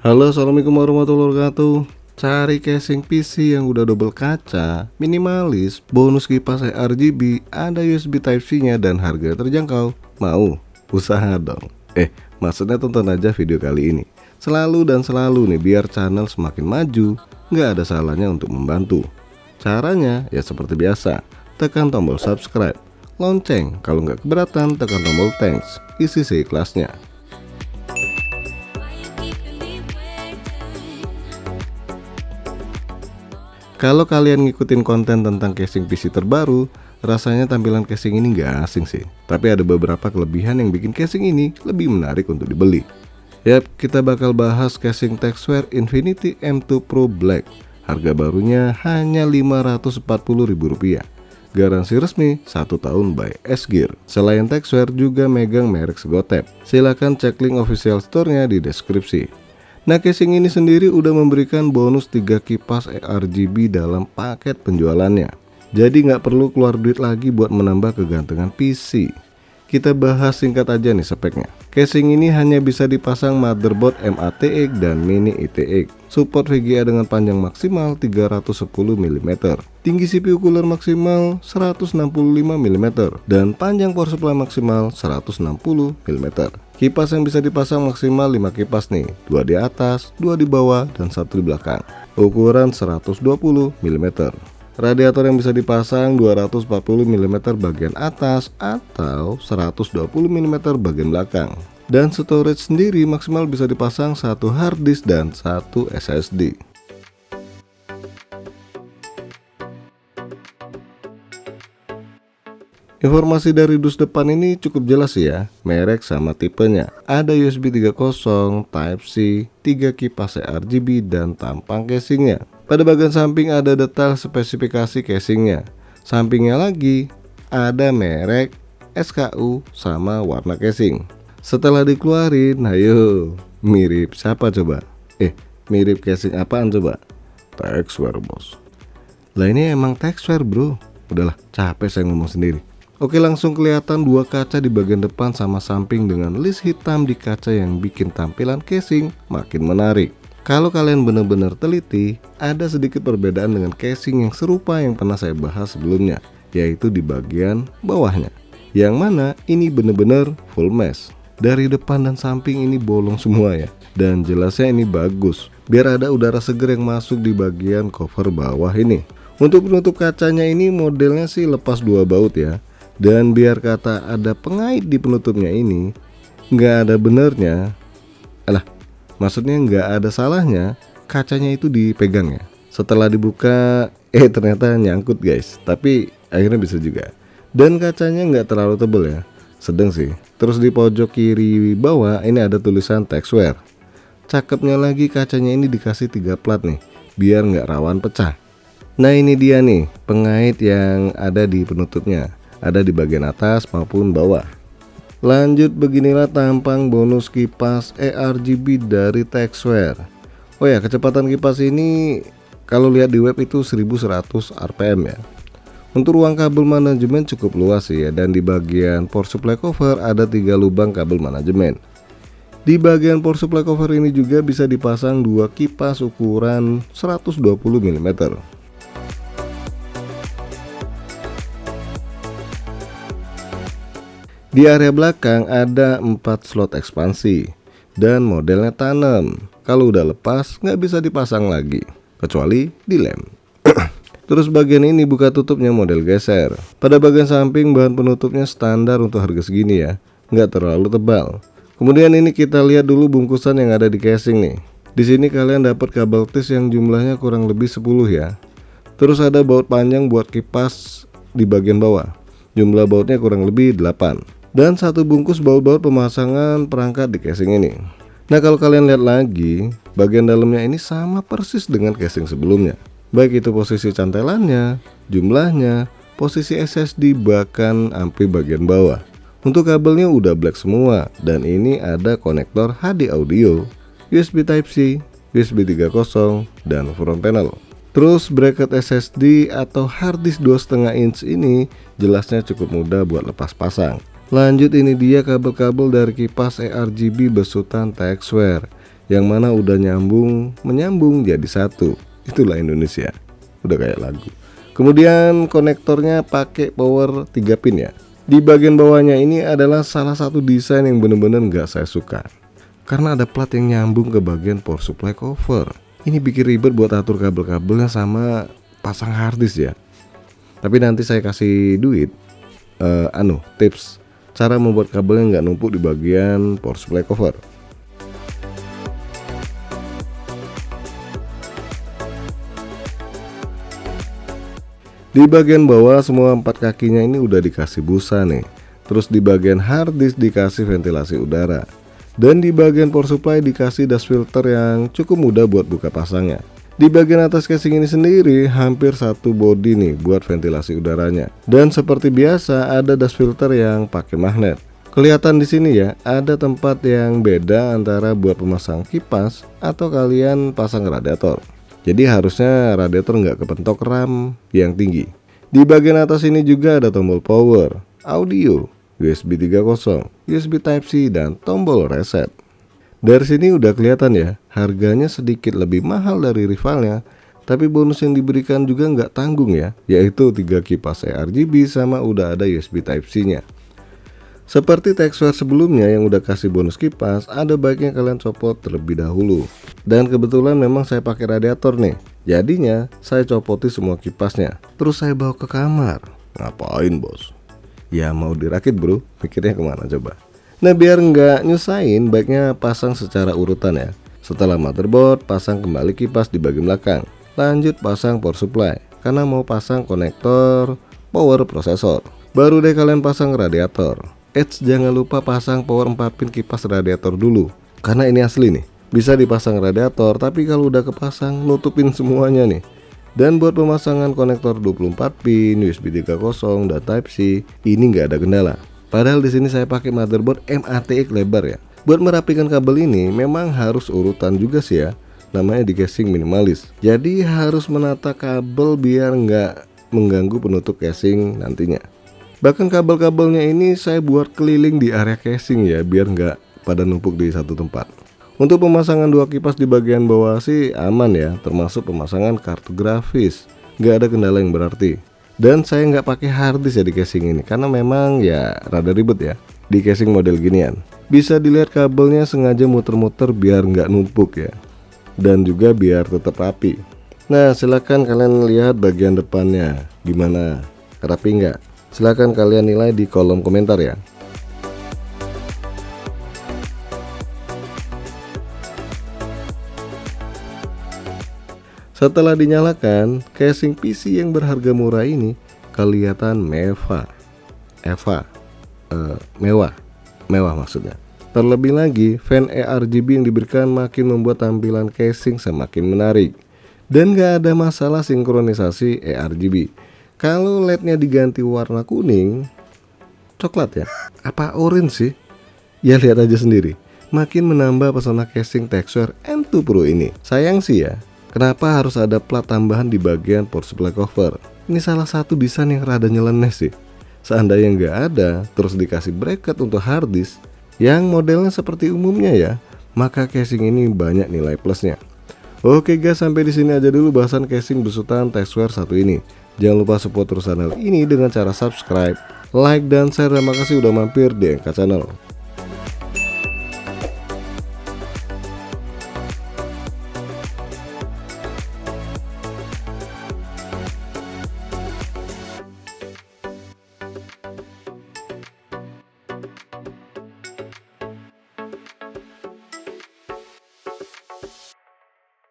Halo, assalamualaikum warahmatullahi wabarakatuh. Cari casing PC yang udah double kaca, minimalis, bonus kipas RGB, ada USB Type-C-nya dan harga terjangkau. Mau? Usaha dong. Maksudnya tonton aja video kali ini. Selalu dan selalu nih biar channel semakin maju, nggak ada salahnya untuk membantu. Caranya ya seperti biasa, tekan tombol subscribe, lonceng, kalau nggak keberatan tekan tombol thanks, isi seikhlasnya. Kalau kalian ngikutin konten tentang casing PC terbaru, rasanya tampilan casing ini nggak asing sih. Tapi ada beberapa kelebihan yang bikin casing ini lebih menarik untuk dibeli. Yap, kita bakal bahas casing Texware Infinity M2 Pro Black. Harga barunya hanya Rp540.000. Garansi resmi 1 tahun by S-Gear. Selain Texware juga megang merek Segotep. Silahkan cek link official store-nya di deskripsi. Nah, casing ini sendiri udah memberikan bonus 3 kipas RGB dalam paket penjualannya. Jadi nggak perlu keluar duit lagi buat menambah kegantengan PC. Kita bahas singkat aja nih speknya. Casing ini hanya bisa dipasang motherboard MATX dan Mini ITX. Support VGA dengan panjang maksimal 310 mm. Tinggi CPU cooler maksimal 165 mm dan panjang power supply maksimal 160 mm. Kipas yang bisa dipasang maksimal 5 kipas nih, 2 di atas, 2 di bawah, dan 1 di belakang. Ukuran 120 mm. Radiator yang bisa dipasang 240 mm bagian atas atau 120 mm bagian belakang. Dan storage sendiri maksimal bisa dipasang 1 hard disk dan 1 SSD. Informasi dari dus depan ini cukup jelas ya, merek sama tipenya. Ada USB 3.0, Type-C, 3 kipas RGB dan tampang casingnya. Pada bagian samping ada detail spesifikasi casingnya. Sampingnya lagi ada merek, SKU, sama warna casing. Setelah dikeluarin, ayo, mirip siapa coba? Mirip casing apaan coba? Texware bos. Lah ini emang Texware bro. Udahlah, capek saya ngomong sendiri. Oke, langsung kelihatan 2 kaca di bagian depan sama samping dengan list hitam di kaca yang bikin tampilan casing makin menarik. Kalau kalian benar-benar teliti, ada sedikit perbedaan dengan casing yang serupa yang pernah saya bahas sebelumnya, yaitu di bagian bawahnya. Yang mana ini benar-benar full mesh. Dari depan dan samping ini bolong semua ya. Dan jelasnya ini bagus, biar ada udara seger yang masuk di bagian cover bawah ini. Untuk penutup kacanya ini modelnya sih lepas 2 baut ya. Dan biar kata ada pengait di penutupnya ini nggak ada benernya, maksudnya nggak ada salahnya kacanya itu dipegang ya. Setelah dibuka ternyata nyangkut guys, tapi akhirnya bisa juga. Dan kacanya nggak terlalu tebal ya, sedang sih. Terus di pojok kiri bawah ini ada tulisan Texware. Cakepnya lagi kacanya ini dikasih 3 plat nih, biar nggak rawan pecah. Nah ini dia nih pengait yang ada di penutupnya. Ada di bagian atas maupun bawah. Lanjut, beginilah tampang bonus kipas RGB dari Texware. Oh ya, kecepatan kipas ini kalau lihat di web itu 1100 rpm ya. Untuk ruang kabel manajemen cukup luas ya, dan di bagian power supply cover ada 3 lubang kabel manajemen. Di bagian power supply cover ini juga bisa dipasang 2 kipas ukuran 120 mm. Di area belakang ada 4 slot ekspansi dan modelnya tanam. Kalau udah lepas nggak bisa dipasang lagi kecuali dilem. Terus bagian ini buka tutupnya model geser. Pada bagian samping bahan penutupnya standar untuk harga segini ya, nggak terlalu tebal. Kemudian ini kita lihat dulu bungkusan yang ada di casing nih. Di sini kalian dapat kabel tis yang jumlahnya kurang lebih 10 ya. Terus ada baut panjang buat kipas di bagian bawah. Jumlah bautnya kurang lebih 8. Dan 1 bungkus baut-baut pemasangan perangkat di casing ini. Nah kalau kalian lihat lagi, bagian dalamnya ini sama persis dengan casing sebelumnya. Baik itu posisi cantelannya, jumlahnya, posisi SSD, bahkan sampai bagian bawah. Untuk kabelnya udah black semua, dan ini ada konektor HD audio, USB Type-C, USB 3.0, dan front panel. Terus bracket SSD atau hard disk 2,5 inch ini jelasnya cukup mudah buat lepas pasang. Lanjut, ini dia kabel-kabel dari kipas RGB besutan Texware yang mana udah menyambung jadi satu. Itulah Indonesia, udah kayak lagu. Kemudian konektornya pakai power 3 pin ya. Di bagian bawahnya ini adalah salah satu desain yang bener-bener gak saya suka, karena ada plat yang nyambung ke bagian power supply cover. Ini bikin ribet buat atur kabel-kabelnya sama pasang harddisk ya. Tapi nanti saya kasih duit tips cara membuat kabelnya nggak numpuk di bagian power supply cover. Di bagian bawah semua 4 kakinya ini udah dikasih busa nih. Terus di bagian harddisk dikasih ventilasi udara. Dan di bagian power supply dikasih dust filter yang cukup mudah buat buka pasangnya. Di bagian atas casing ini sendiri hampir satu bodi nih buat ventilasi udaranya. Dan seperti biasa ada dust filter yang pakai magnet. Kelihatan di sini ya, ada tempat yang beda antara buat pemasang kipas atau kalian pasang radiator. Jadi harusnya radiator nggak kepentok ram yang tinggi. Di bagian atas ini juga ada tombol power, audio, USB 3.0, USB Type-C, dan tombol reset. Dari sini udah kelihatan ya, harganya sedikit lebih mahal dari rivalnya, tapi bonus yang diberikan juga nggak tanggung ya, yaitu 3 kipas RGB sama udah ada USB Type-C-nya. Seperti Texware sebelumnya yang udah kasih bonus kipas, ada baiknya kalian copot terlebih dahulu. Dan kebetulan memang saya pakai radiator nih, jadinya saya copoti semua kipasnya, terus saya bawa ke kamar. Ngapain bos? Ya mau dirakit bro, pikirnya kemana coba? Nah biar nggak nyusahin, baiknya pasang secara urutan ya. Setelah motherboard, pasang kembali kipas di bagian belakang. Lanjut pasang power supply, karena mau pasang konektor power prosesor. Baru deh kalian pasang radiator. Jangan lupa pasang power 4 pin kipas radiator dulu, karena ini asli nih, bisa dipasang radiator, tapi kalau udah kepasang nutupin semuanya nih. Dan buat pemasangan konektor 24 pin, USB 3.0 dan Type-C ini nggak ada kendala. Padahal di sini saya pakai motherboard MATX lebar ya. Buat merapikan kabel ini memang harus urutan juga sih ya, namanya di casing minimalis. Jadi harus menata kabel biar nggak mengganggu penutup casing nantinya. Bahkan kabel-kabelnya ini saya buat keliling di area casing ya, biar nggak pada numpuk di satu tempat. Untuk pemasangan 2 kipas di bagian bawah sih aman ya, termasuk pemasangan kartu grafis, nggak ada kendala yang berarti. Dan saya nggak pakai harddisk ya di casing ini, karena memang ya rada ribet ya di casing model ginian. Bisa dilihat kabelnya sengaja muter-muter biar nggak numpuk ya, dan juga biar tetap rapi. Nah silahkan kalian lihat bagian depannya gimana, rapi nggak? Silahkan kalian nilai di kolom komentar ya. Setelah dinyalakan, casing PC yang berharga murah ini kelihatan mewah maksudnya. Terlebih lagi, fan RGB yang diberikan makin membuat tampilan casing semakin menarik. Dan gak ada masalah sinkronisasi RGB. Kalau LED-nya diganti warna kuning, coklat ya, apa orange sih? Ya lihat aja sendiri, makin menambah pesona casing Texware M2 Pro ini. Sayang sih ya, kenapa harus ada plat tambahan di bagian power supply cover? Ini salah satu desain yang rada nyeleneh sih. Seandainya nggak ada, terus dikasih bracket untuk harddisk yang modelnya seperti umumnya ya, maka casing ini banyak nilai plusnya. Oke guys, sampai di sini aja dulu bahasan casing besutan Texware satu ini. Jangan lupa support terus channel ini dengan cara subscribe, like, dan share. Terima kasih udah mampir di Engka Channel.